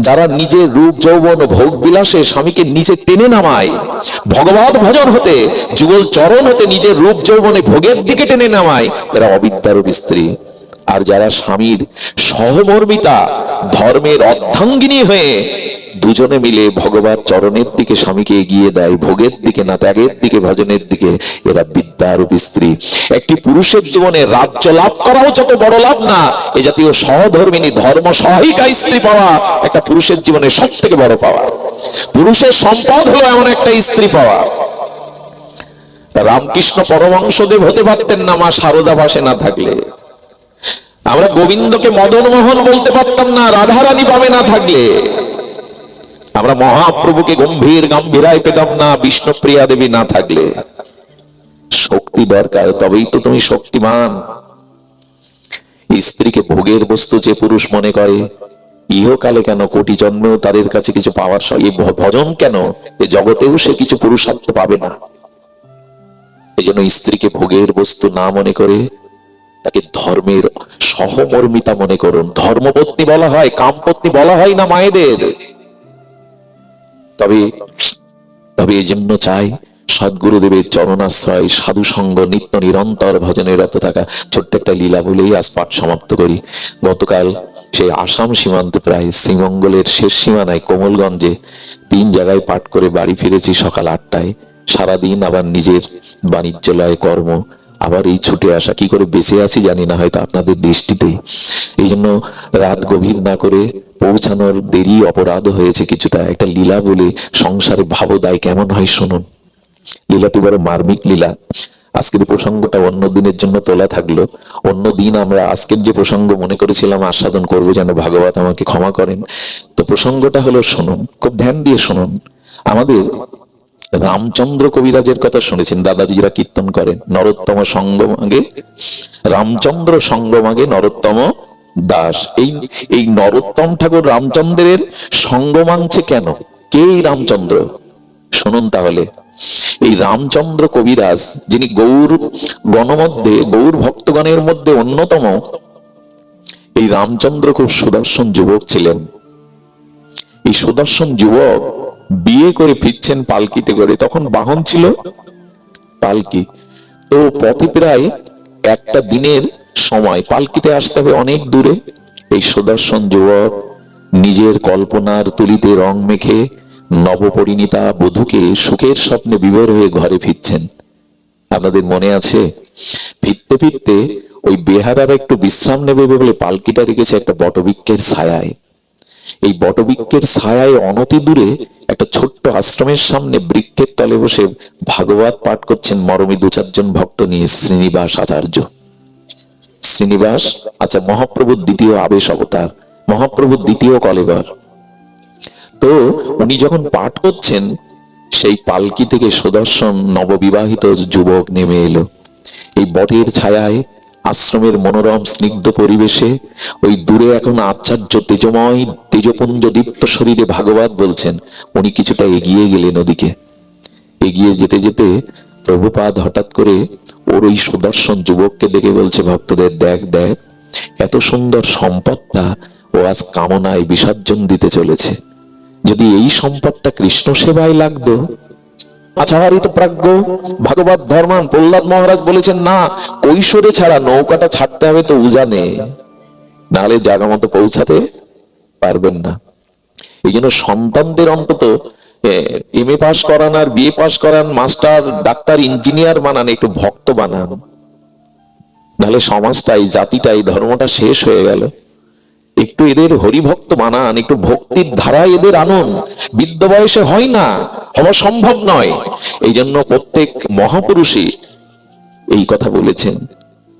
যারা নিজের রূপ যৌবন ভোগ বিলাসে স্বামীকে নিচে টেনে নামায়, ভগবত ভজন হতে, যুগল চরণ হতে নিজের রূপ যৌবনে ভোগের দিকে টেনে নামায়, এরা অবিদ্যারূপ স্ত্রী। আর যারা স্বামীর সহমর্মিতা, ধর্মের অর্ধাঙ্গিনী হয়ে দুজনে মিলে ভগবত চরণের দিকে স্বামীকে এগিয়ে দেয়, ভোগের দিকে না, ত্যাগের দিকে, ভজনের দিকে, এরা বিদ্যারূপ স্ত্রী। একটি পুরুষের জীবনে রাজ্য লাভ করাও যত বড় লাভ না, এ জাতীয় সহধর্মিনী ধর্ম সহায়িকা স্ত্রী পাওয়া একটা পুরুষের জীবনে সব থেকে বড় পাওয়া। পুরুষের সম্পদ হলো এমন একটা স্ত্রী পাওয়া। রামকৃষ্ণ পরমহংসদেব হতে পারতেন না মা শারদা পাশে না থাকলে। আমরা গোবিন্দকে মদন মোহন বলতে পারতাম না রাধারানী পাবে না থাকলে। আমরা মহাপ্রভুকে গম্ভীর গাম্ভীরায় পেতাম না বিষ্ণুপ্রিয়া দেবী না থাকলে। শক্তি দরকার, তবেই তো তুমি শক্তিমান। স্ত্রীকে ভোগের বস্তু যে পুরুষ মনে করে, ইহকালে কেন কোটি জন্মেও তাদের কাছে কিছু পাওয়ার ভজন কেন, এ জগতেও সে কিছু পুরুষার্থ পাবে না। এই জন্য স্ত্রীকে ভোগের বস্তু না মনে করে তাকে ধর্মের সহমর্মিতা মনে করুন। ধর্মপত্নী বলা হয়, কামপত্নী বলা হয় না মায়েদের। তবে তবে এই জন্য চাই সদ্গুরুদেবের চরণাশ্রয়, সাধু সঙ্গ, নিত্য নিরন্তর ভজনে রত থাকা। ছোট্ট একটা লীলা বলেই আজ পাঠ সমাপ্ত করি। গতকাল সেই আসাম সীমান্ত প্রায় শ্রীমঙ্গলের শেষ সীমানায় কোমলগঞ্জে 3 জায়গায় পাঠ করে বাড়ি ফিরেছি সকাল 8টায়। সারাদিন আবার নিজের বাণিজ্যালয়ে কর্ম, আবার এই ছুটে আসা। কি করে বেঁচে আছি জানি না, হয়তো আপনাদের দৃষ্টিতেই। এই জন্য রাত গভীর না করে পৌঁছানোর দেরি অপরাধ হয়েছে কিছুটা। একটা লীলা বলে সংসারে ভাবদায় কেমন হয় শুনুন। লীলাটি বড় মার্মিক লীলা। আজকের প্রসঙ্গটা অন্য দিনের জন্য তোলা থাকলো। অন্য দিন আমরা আজকের যে প্রসঙ্গ মনে করেছিলাম আস্বাদন করবো, যেন ভাগবত আমাকে ক্ষমা করেন। তো প্রসঙ্গটা হলো, শুনুন, খুব ধ্যান দিয়ে শুনুন। আমাদের রামচন্দ্র কবিরাজের কথা শুনেছেন, দাদাজিরা কীর্তন করেন, নরোত্তম সঙ্গমাগে রামচন্দ্র সঙ্গমাগে নরোত্তম দাস। এই নরোত্তম ঠাকুর রামচন্দ্রের সঙ্গ মাংছে কেন? কে এই রামচন্দ্র? শুনুন তাহলে। এই রামচন্দ্র কবিরাজ, যিনি গৌর গণমধ্যে, গৌর ভক্তগণের মধ্যে অন্যতম, এই রামচন্দ্র খুব সুদর্শন যুবক ছিলেন। এই সুদর্শন যুবক বিয়ে করে ফিরছেন পালকিতে করে। তখন বাহন ছিল পালকি। তো পথে প্রায় একটা দিনের সময়, পালকিতে আসতে হবে অনেক দূরে। এই সুদর্শন যুবক নিজের কল্পনার তুলিতে রং মেখে নবপরিণীতা বধূকে সুখের স্বপ্নে বিভোর হয়ে ঘরে ফিরছেন। আপনাদের মনে আছে? ফিরতে ফিরতে ওই বেহারার একটু বিশ্রাম নেবে বলে পালকিটা রেখেছে একটা বটবৃক্ষের ছায়ায়। এই বটবৃক্ষের ছায়ায় অনতি দূরে একটা ছোট্ট আশ্রমের সামনে বৃক্ষের তলে বসে ভাগবত পাঠ করছেন মরমী 2-4 জন ভক্ত নিয়ে শ্রীনিবাস আচার্য। শ্রীনিবাস, আচ্ছা, মহাপ্রভুর দ্বিতীয় আবেশ অবতার, মহাপ্রভুর দ্বিতীয় কলেবর। তো উনি যখন পাঠ করছেন, সেই পালকি থেকে সুদর্শন নববিবাহিত যুবক নেমে এলো। এই বটের ছায়ায় আশ্রমের মনোরম স্নিগ্ধ পরিবেশে ওই দূরে এখন আচার্য তেজময় তেজপুঞ্জ দীপ্ত শরীরে ভাগবত বলছেন, উনি কিছুটা এগিয়ে গেলেন ওদিকে। এগিয়ে যেতে যেতে প্রভুপাদ হঠাৎ করে ওর ওই সুদর্শন যুবককে দেখে বলছে, ভক্তদের দেখ দেখ, এত সুন্দর সম্পদটা ও আজ কামনায় বিসর্জন দিতে চলেছে। যদি এই সম্পদটা কৃষ্ণ সেবায় লাগতো। আচারিত প্রাজ্ঞ ভাগবত ধর্মান প্রহ্লাদ মহারাজ বলেছেন, না, কৈশোরে ছাড়া নৌকাটা ছাড়তে হবে তো উজানে, নাহলে জায়গা মতো পৌঁছাতে পারবেন না। এই জন্য সন্তানদের অন্তত এমএ পাস করান আর বিএ পাস করান, মাস্টার ডাক্তার ইঞ্জিনিয়ার বানান, একটু ভক্ত বানান, নাহলে সমাজটাই জাতিটাই ধর্মটা শেষ হয়ে গেল। একটু এদের হরিভক্ত বানান, একটু ভক্তির ধারায় এদের আনুন। বৃদ্ধ বয়সে হয় না, হওয়া সম্ভব নয়। এই জন্য প্রত্যেক মহাপুরুষই এই কথা বলেছেন।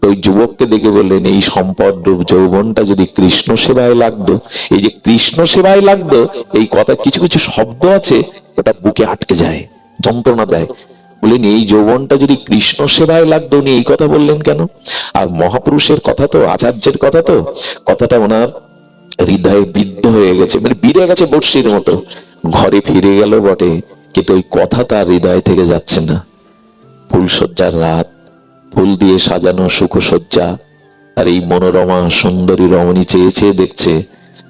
ওই যুবককে দেখে বললেন, এই সম্পদ রূপ যৌবনটা যদি কৃষ্ণ সেবায় লাগতো। এই যে কৃষ্ণ সেবায় লাগতো, এই কথা কিছু কিছু শব্দ আছে ওটা বুকে আটকে যায়, যন্ত্রণা দেয়। বললেন এই যৌবনটা যদি কৃষ্ণ সেবায় লাগতো, উনি এই কথা বললেন কেন? আর মহাপুরুষের কথা তো, আচার্যের কথা তো, কথাটা ওনার হৃদয়ে বিদ্ধ হয়ে গেছে, মানে বিঁধে গেছে বর্ষির মতো। ঘরে ফিরে গেল বটে, কিন্তু ওই কথা তার হৃদয় থেকে যাচ্ছে না। ফুলসজ্জার রাত, ফুল দিয়ে সাজানো সুখসজ্জা, আর এই মনোরমা সুন্দরী রমণী চেয়ে চেয়ে দেখছে,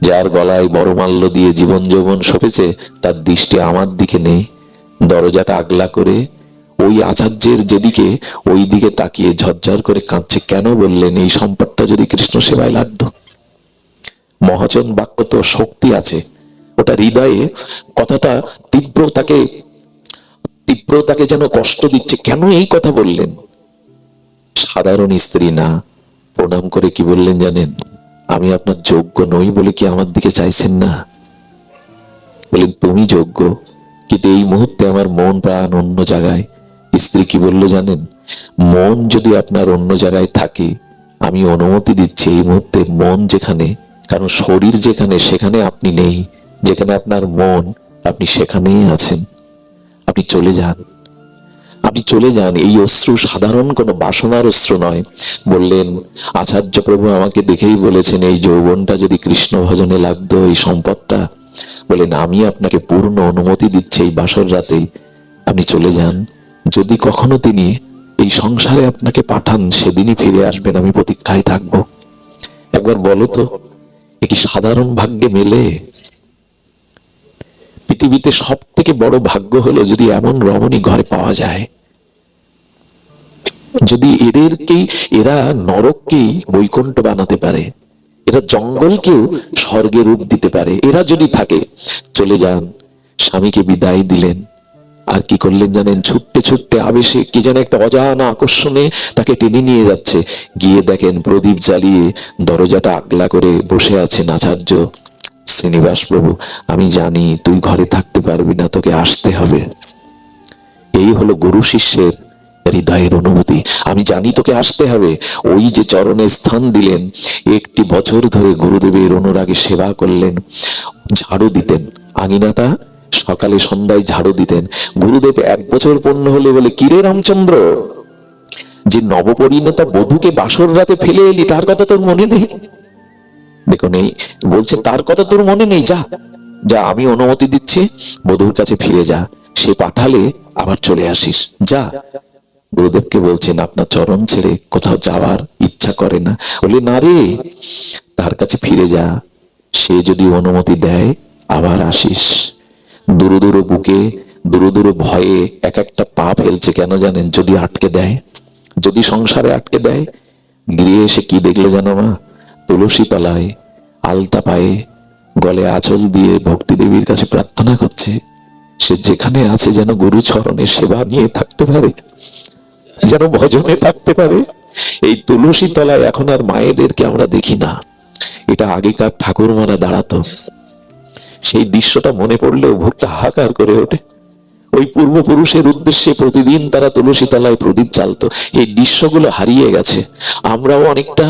যার গলায় বড়মাল্য দিয়ে জীবন যৌবন সপেছে, তার দৃষ্টি আমার দিকে নেই। দরজাটা আগলা করে ওই আচার্যের যেদিকে, ওই দিকে তাকিয়ে ঝরঝর করে কাঁদছে। কেন বললেন এই সম্পদটা যদি কৃষ্ণ সেবায় লাগতো? মহাজন বাক্য তো শক্তি আছে, ওটা হৃদয়ে কথাটা তীব্রতাকে যেন কষ্ট দিচ্ছে। কেন এই কথা বললেন? সাধারণ স্ত্রী না, প্রণাম করে কি বললেন জানেন? আমি আপনার যোগ্য নই বলে কি আমার দিকে চাইছেন না? বলেন তুমি যোগ্য, কিন্তু এই মুহূর্তে আমার মন প্রাণ অন্য জায়গায়। স্ত্রী কি বললো জানেন? মন যদি আপনার অন্য জায়গায় থাকে, আমি অনুমতি দিচ্ছি এই মুহূর্তে মন যেখানে, কারণ শরীর যেখানে সেখানে আপনি নেই, যেখানে আপনার মন আপনি সেখানেই আছেন। আপনি চলে যান, আপনি চলে যান। এই অশ্রু সাধারণ কোনো বাসনার অশ্রু নয়। বললেন আচার্য প্রভু আমাকে দেখেই বলেছেন এই যৌবনটা যদি কৃষ্ণ ভজনে লাগতো, এই সম্পদটা। বলেন আমি আপনাকে পূর্ণ অনুমতি দিচ্ছি এই বাসর রাতেই আপনি চলে যান। যদি কখনো তিনি এই সংসারে আপনাকে পাঠান, সেদিনই ফিরে আসবেন, আমি প্রতীক্ষায় থাকবো। একবার বলো তো, এ কি সাধারণ ভাগ্যে মেলে? পৃথিবীতে সব থেকে বড় ভাগ্য হলো যদি এমন রমণী ঘরে পাওয়া যায়, যদি এরা নরককেই বৈকুণ্ঠ বানাতে পারে, এরা জঙ্গলকেও স্বর্গের রূপ দিতে পারে, এরা যদি থাকে। চলে যান। স্বামীকে বিদায় দিলেন, আর কি করলেন জানেন? ছুটতে ছুটতে আবেশে কি যেন একটা অজানা আকর্ষণে তাকে টেনে নিয়ে যাচ্ছে। গিয়ে দেখেন প্রদীপ জ্বালিয়ে দরজাটা আগলা করে বসে আছেন আচার্য। শ্রীনিবাস প্রভু, আমি জানি তুই ঘরে থাকতে পারবি না, তোকে আসতে হবে। এই হলো গুরু শিষ্যের হৃদয়ের অনুভূতি। আমি জানি তোকে আসতে হবে। ওই যে চরণে স্থান দিলেন, একটি বছর ধরে গুরুদেবের অনুরাগে সেবা করলেন, ঝাড়ু দিতেন আঙিনাটা, সকালে সন্ধ্যায় ঝাড়ু দিতেন। গুরুদেব 1 বছর পূর্ণ হলে বলে, কিরে রামচন্দ্র, যে নবপরিণতা বধূকে বাসর রাতে ফেলে এলি, তার কথা তোর মনে নেই? দেখুন, এই বলছে তার কথা তোর মনে নেই? যা যা, আমি অনুমতি দিচ্ছি, বধূর কাছে ফিরে যা, সে পাঠালে আবার চলে আসিস, যা। গুরুদেবকে বলছেন আপনার চরণ ছেড়ে কোথাও যাওয়ার ইচ্ছা করে না। বলে না রে, তার কাছে ফিরে যা, সে যদি অনুমতি দেয় আবার আসিস। দূর দূর বুকে দূর দূর ভয়ে এক একটা পা ফেলছে। কেন জানেন? যদি আটকে দেয়, যদি সংসারে আটকে দেয়। গৃহে এসে কি দেখলো জানো মা? তুলসী তলায় আলতা পায়ে গলে আঁচল দিয়ে ভক্তি দেবীর কাছে প্রার্থনা করছে। সে যেখানে আছে যেন গুরু চরণে সেবা নিয়ে থাকতে পারে, যেন ভজনে থাকতে পারে। এই তুলসী তলায় এখন আর মায়েদেরকে আমরা দেখি না। এটা আগেকার ঠাকুরমারা দাঁড়াতো, সেই দৃশ্যটা মনে পড়লেও ভক্ত হাহাকার করে ওঠে। ওই পূর্বপুরুষের উদ্দেশ্যে প্রতিদিন তারা তুলসী তলায় প্রদীপ জ্বালতো। এই দৃশ্যগুলো হারিয়ে গেছে। আমরাও অনেকটা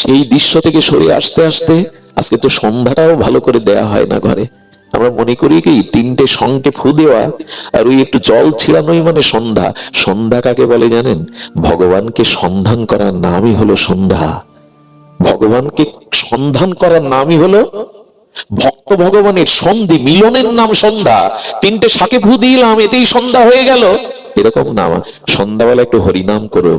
সেই দৃশ্য থেকে সরে আসতে আসতে আজকে তো সন্ধ্যাটাও ভালো করে দেয়া হয় না ঘরে। আমরা মনে করি কি তিনটে শঙ্কে ফু দেওয়া আর ওই একটু জল ছিড়ানোই মানে সন্ধ্যা। সন্ধ্যা কাকে বলে জানেন? ভগবানকে সন্ধান করার নামই হলো সন্ধ্যা। ভগবানকে সন্ধান করার নামই হলো ভক্ত ভগবানের সন্ধি মিলনের নাম সন্ধ্যা। তিনটে শাকে ফু দিলাম, এতেই সন্ধ্যা হয়ে গেল, এরকম না। সন্ধ্যাবেলা একটু হরিনাম করো,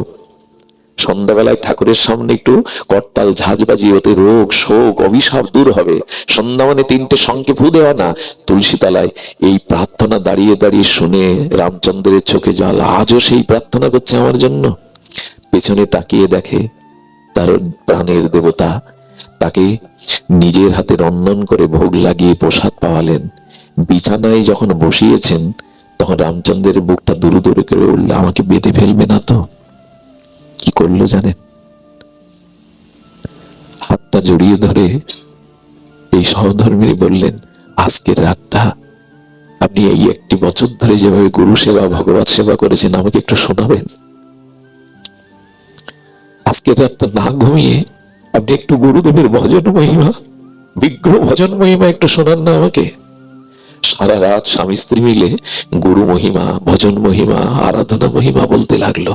সন্ধ্যাবেলায় ঠাকুরের সামনে একটু করতাল ঝাঁঝ বাজিয়ে, ওতে রোগ শোক অভিশাপ দূর হবে। সন্ধ্যা মানে তিনটে শঙ্কে ফু দেওয়া না। তুলসী তলায় এই প্রার্থনা দাঁড়িয়ে দাঁড়িয়ে শুনে রামচন্দ্রের চোখে জল। আজও সেই প্রার্থনা করছে আমার জন্য। পেছনে তাকিয়ে দেখে তার প্রাণের দেবতা তাকে নিজের হাতে রন্ধন করে ভোগ লাগিয়ে প্রসাদ পাওয়ালেন। বিছানায় যখন বসিয়েছেন তখন রামচন্দ্রের বুকটা দুরু দুরু করে উঠল, আমাকে বেঁধে ফেলবে না তো? কি করলো জানেন? হাতটা জড়িয়ে ধরে এই সহধর্মী বললেন, আজকের রাতটা আপনি এই 1 বছর ধরে যেভাবে গুরু সেবা ভগবত সেবা করেছেন আমাকে একটু শোনাবেন? আজকের রাতটা না ঘুমিয়ে আপনি একটু গুরুদেবের ভজন মহিমা, বিগ্রহ ভজন মহিমা একটু শোনান না আমাকে। সারা রাত স্বামী স্ত্রী মিলে গুরু মহিমা, ভজন মহিমা, আরাধনা মহিমা বলতে লাগলো।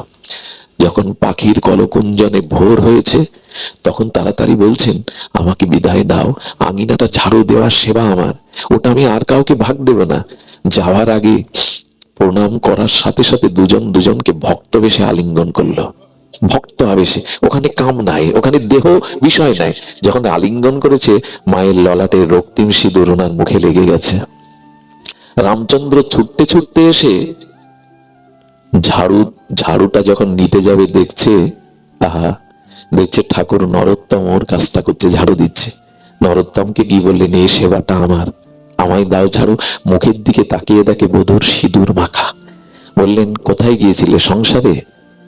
যখন পাখির কলকুঞ্জনে ভোর হয়েছে তখন তাড়াতাড়ি বলছেন, আমাকে বিদায় দাও, আঙিনাটা ঝাড়ু দেওয়ার সেবা আমার, ওটা আমি আর কাউকে ভাগ দেব না। যাওয়ার আগে প্রণাম করার সাথে সাথে দুজন দুজনকে ভক্ত বেশে আলিঙ্গন করলো। ভক্ত আবেশে, ওখানে কাম নাই, ওখানে দেহ বিষয় নাই। যখন আলিঙ্গন করেছে মায়ের ললাটের রক্তিম সিঁদুর ওনার মুখে লেগে গেছে। রামচন্দ্র ছুটতে ছুটতে এসে ঝাড়ুটা যখন নিতে যাবে দেখছে, দেখছে ঠাকুর নরোত্তম ওর কাজটা করছে, ঝাড়ু দিচ্ছে। নরোত্তমকে কি বললেন, এই সেবাটা আমার, আমায় দাও ঝাড়ু। মুখের দিকে তাকিয়ে দেখে বধূর সিঁদুর মাখা। বললেন, কোথায় গিয়েছিলে সংসারে?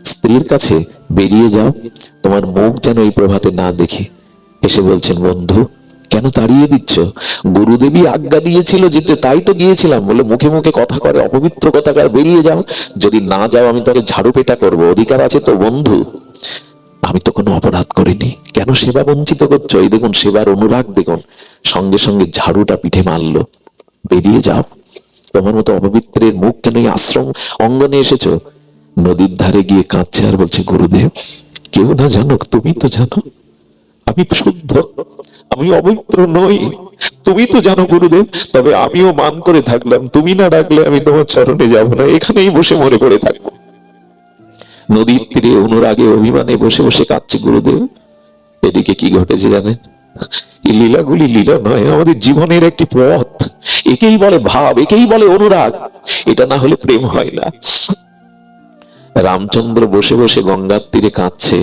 স্ত্রীর কাছে। বেরিয়ে যাও, তোমার মুখ যেন এই প্রভাতে না দেখি। এসে বলছেন, বন্ধু কেন তাড়িয়ে দিচ্ছ? গুরুদেবী আজ্ঞা দিয়েছিল যেতে, তাই তো গিয়েছিলাম। বলে মুখে মুখে কথা করে, অপবিত্র কথাকার, বেরিয়ে যাও। যদি না যাও আমি তোমাকে ঝাড়ু পেটা করবো, অধিকার আছে তো? বন্ধু আমি তো কোনো অপরাধ করিনি, কেন সেবা বঞ্চিত করছো? এই দেখুন সেবার অনুরাগ দেখুন। সঙ্গে সঙ্গে ঝাড়ুটা পিঠে মারলো। বেরিয়ে যাও, তোমার মতো অপবিত্রের মুখ কেন এই আশ্রম অঙ্গনে এসেছো? নদীর ধারে গিয়ে কাঁদছে আর বলছে, গুরুদেব কেউ না জানুক, তুমি তো জানো আমি শুদ্ধ, আমি অপবিত্র নই, তুমি তো জানো গুরুদেব। তবে আমিও মান করে থাকলাম, তুমি না ডাকলে আমি তোমার চরণে যাব না, এখানেই বসে মরে পড়ে থাকবো। নদীর তীরে অনুরাগে অভিমানে বসে বসে কাঁদছে গুরুদেব। এদিকে কি ঘটেছে জানেন? এই লীলাগুলি লীলা নয়, আমাদের জীবনের একটি পথ। একেই বলে ভাব, একেই বলে অনুরাগ। এটা না হলে প্রেম হয় না। রামচন্দ্র বসে বসে গঙ্গার তীরে কাঁদছে।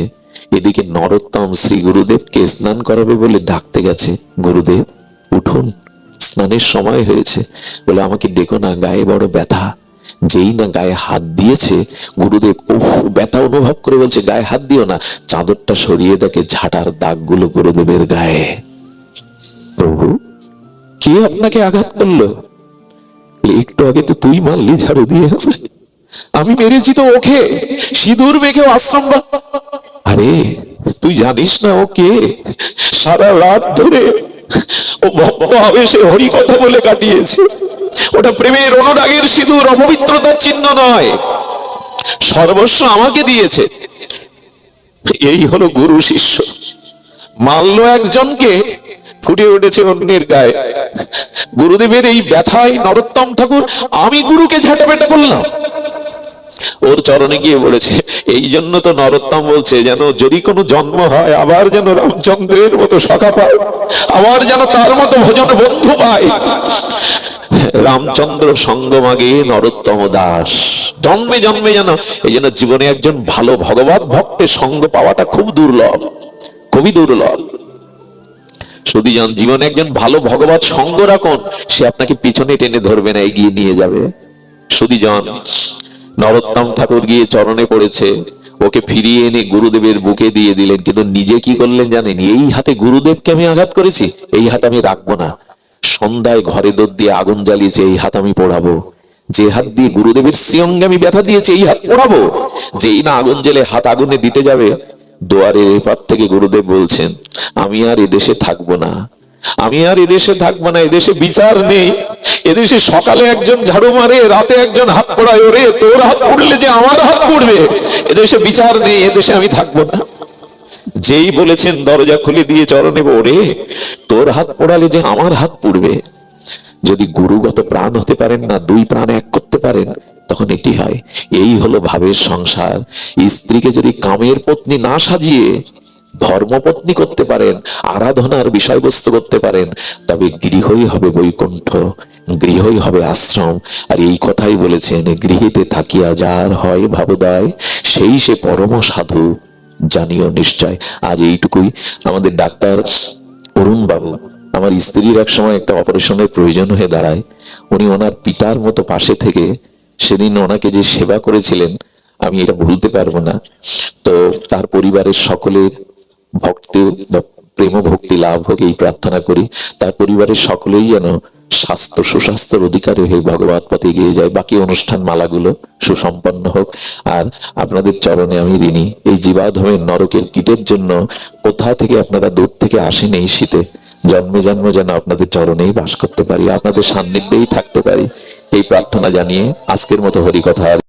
এদিকে নরোত্তম শ্রী গুরুদেবকে স্নান করাবে বলে ডাকতে গেছে, গুরুদেব উঠুন, স্নানের সময় হয়েছে। বলে আমাকে ডেকো না, গায়ে বড় ব্যথা। যেই না গায়ে হাত দিয়েছে গুরুদেব, উফ, ব্যথা অনুভব করে বলছে, গায়ে হাত দিও না। চাদরটা সরিয়ে দেখে ঝাঁটার দাগগুলো গুরুদেবের গায়ে। প্রভু কে আপনাকে আঘাত করলো? একটু আগে তো তুই মারলি ঝাড়ু দিয়ে। আমি মেরেছি তো ওকে, সিঁদুর মেখে আশ্রম। আরে তুই জানিস না ও কে? সারা রাত ধরে ও ভক্ত আবেশে হরি কথা বলে কাটিয়েছে। ওটা প্রেমের অনুরাগের সিঁদুর, অপবিত্রতার চিহ্ন নয়। সর্বস্ব আমাকে দিয়েছে। এই হলো গুরু শিষ্য। মানল একজনকে, ফুটে উঠেছে অন্যের গায়ে। গুরুদেবের এই ব্যথায় নরোত্তম ঠাকুর, আমি গুরুকে ঝাঁটাপেটা করলাম। ওর চরণে গিয়ে বলেছে, এই জন্য তো নরোত্তম বলছে, যেন যদি কোনো জন্ম হয় আবার যেন রামচন্দ্রের মতো সখা পায়, আবার যেন তার মতো ভজন বন্ধু পায়। রামচন্দ্র সঙ্গ মাগে নরোত্তম দাস, জন্মে জন্মে যেন। এই জন্য জীবনে একজন ভালো ভগবত ভক্তের সঙ্গ পাওয়াটা খুব দুর্লভ, খুবই দুর্লভ। শুধু জীবনে একজন ভালো ভগবত সঙ্গ রাখুন, সে আপনাকে পিছনে টেনে ধরবে না, এগিয়ে নিয়ে যাবে। শুধু নরোত্তম ঠাকুর গিয়ে চরণে পড়েছে, ওকে ফিরিয়ে এনে গুরুদেবের বুকে দিয়ে দিলেন। কিন্তু নিজে কি করলেন জানেন? এই হাতে গুরুদেবকে আমি আঘাত করেছি, এই হাত আমি রাখবো না। সন্ধ্যায় ঘরে দৌড় দিয়ে আগুন জ্বালিয়েছে, এই হাত আমি পোড়াবো। যে হাত দিয়ে গুরুদেবের শ্রীঅঙ্গে আমি ব্যথা দিয়েছি, এই হাত পোড়াবো। যেই না আগুন জ্বেলে হাত আগুনে দিতে যাবে, দুয়ারের এপার থেকে গুরুদেব বলছেন, আমি আর এদেশে থাকবো না, আমি আর এদেশে থাকবো না, এদেশে বিচার নেই, এদেশে সকালে একজন ঝাড়ু মারে, রাতে একজন হাত পড়ায়, ওরে তোর হাত পড়লে যে আমার হাত পড়বে, এদেশে বিচার নেই, এদেশে আমি থাকবো না। যেই বলেছেন দরজা খুলে দিয়ে চরণে, ওরে তোর হাত পড়ালে যে আমার হাত পড়বে। যদি গুরুগত প্রাণ হতে পারেন না, দুই প্রাণ এক করতে পারেন, তখন এটি হয়। এই হলো ভাবের সংসার। স্ত্রীকে যদি কামের পত্নী না সাজিয়ে ধর্মপত্নী করতে পারেন, আরাধনার বিষয়বস্তু করতে পারেন, তবে গৃহই হবে বৈকুণ্ঠ, গৃহই হবে আশ্রম। আর এই কথাই বলেছেন, গৃহেতে থাকিয়া যার হয় ভাবোদয়, সেই সে পরম সাধু জানিও নিশ্চয়। আজ এইটুকুই। আমাদের ডাক্তার অরুণ বাবু, আমার স্ত্রীর এক সময় একটা অপারেশনের প্রয়োজন হয়ে দাঁড়ায়, উনি ওনার পিতার মতো পাশে থেকে সেদিন ওনাকে যে সেবা করেছিলেন, আমি এটা ভুলতে পারবো না। তো তার পরিবারের সকলের ভক্তি, প্রেম ভক্তি লাভ হোক এই প্রার্থনা করি। তার পরিবারের সকলেই যেন স্বাস্থ্য সুস্বাস্থ্যের অধিকারী হয়ে ভগবত পথে এগিয়ে যায়। বাকি অনুষ্ঠান মালাগুলো সুসম্পন্ন হোক। আর আপনাদের চরণে আমি ঋণী। এই জীবাধমের নরকের কীটের জন্য কোথা থেকে আপনারা দূর থেকে আসেন, এই শীতে জন্মে জন্ম যেন আপনাদের চরণেই বাস করতে পারি, আপনাদের সান্নিধ্যেই থাকতে পারি, এই প্রার্থনা জানিয়ে আজকের মতো হরিকথা